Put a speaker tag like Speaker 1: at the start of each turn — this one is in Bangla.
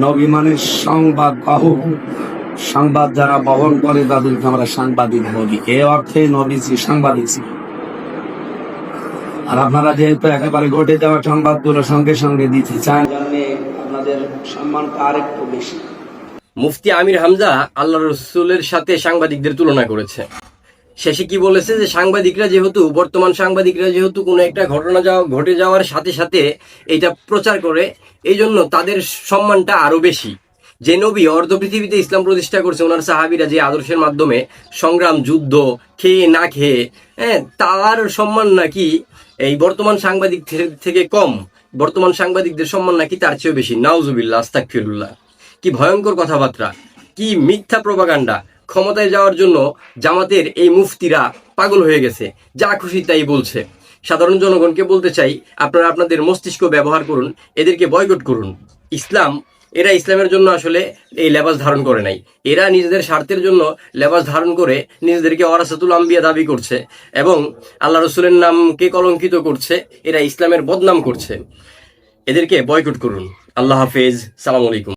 Speaker 1: নবী মানে সংবাদ বাহক, সংবাদ যারা বহন করে তাদেরকে আমরা সাংবাদিক বলি। এ অর্থে নবীজি সাংবাদিক ছিলেন। আর আপনারা যেহেতু একেবারে ঘটে যাওয়া সংবাদগুলো সঙ্গে সঙ্গে দিতে চান, আপনাদের সম্মানটা আরেকটু বেশি।
Speaker 2: মুফতি আমির হামজা আল্লাহ রসুলের সাথে সাংবাদিকদের তুলনা করেছে। শেষে কি বলেছে যে বর্তমান সাংবাদিকরা যেহেতু কোনো একটা ঘটনা ঘটে যাওয়ার সাথে সাথে এটা প্রচার করে, এই জন্য তাদের সম্মানটা আরো বেশি। যে নবী অর্ধ পৃথিবীতে ইসলাম প্রতিষ্ঠা করছে, ওনার সাহাবীরা যে আদর্শের মাধ্যমে সংগ্রাম, যুদ্ধ, খেয়ে না খেয়ে, তার সম্মান নাকি এই বর্তমান সাংবাদিক থেকে কম, বর্তমান সাংবাদিকদের সম্মান নাকি তার চেয়েও বেশি। নাউজুবিল্লাহ, আস্তাগফিরুল্লাহ। কি ভয়ঙ্কর কথাবার্তা, কি মিথ্যা প্রপাগান্ডা। ক্ষমতায় যাওয়ার জন্য জামাতের এই মুফতিরা পাগল হয়ে গেছে, যা খুশি তাই বলছে। সাধারণ জনগণকে বলতে চাই, আপনারা আপনাদের মস্তিষ্ক ব্যবহার করুন, এদেরকে বয়কট করুন। এরা ইসলামের জন্য আসলে এই লেবাস ধারণ করে নাই। এরা নিজেদের স্বার্থের জন্য লেবাস ধারণ করে নিজেদেরকে ওয়ারাসাতুল আম্বিয়া দাবি করছে এবং আল্লাহ রসুলের নামকে কলঙ্কিত করছে। এরা ইসলামের বদনাম করছে। এদেরকে বয়কট করুন। আল্লাহ হাফেজ, সালাম আলাইকুম।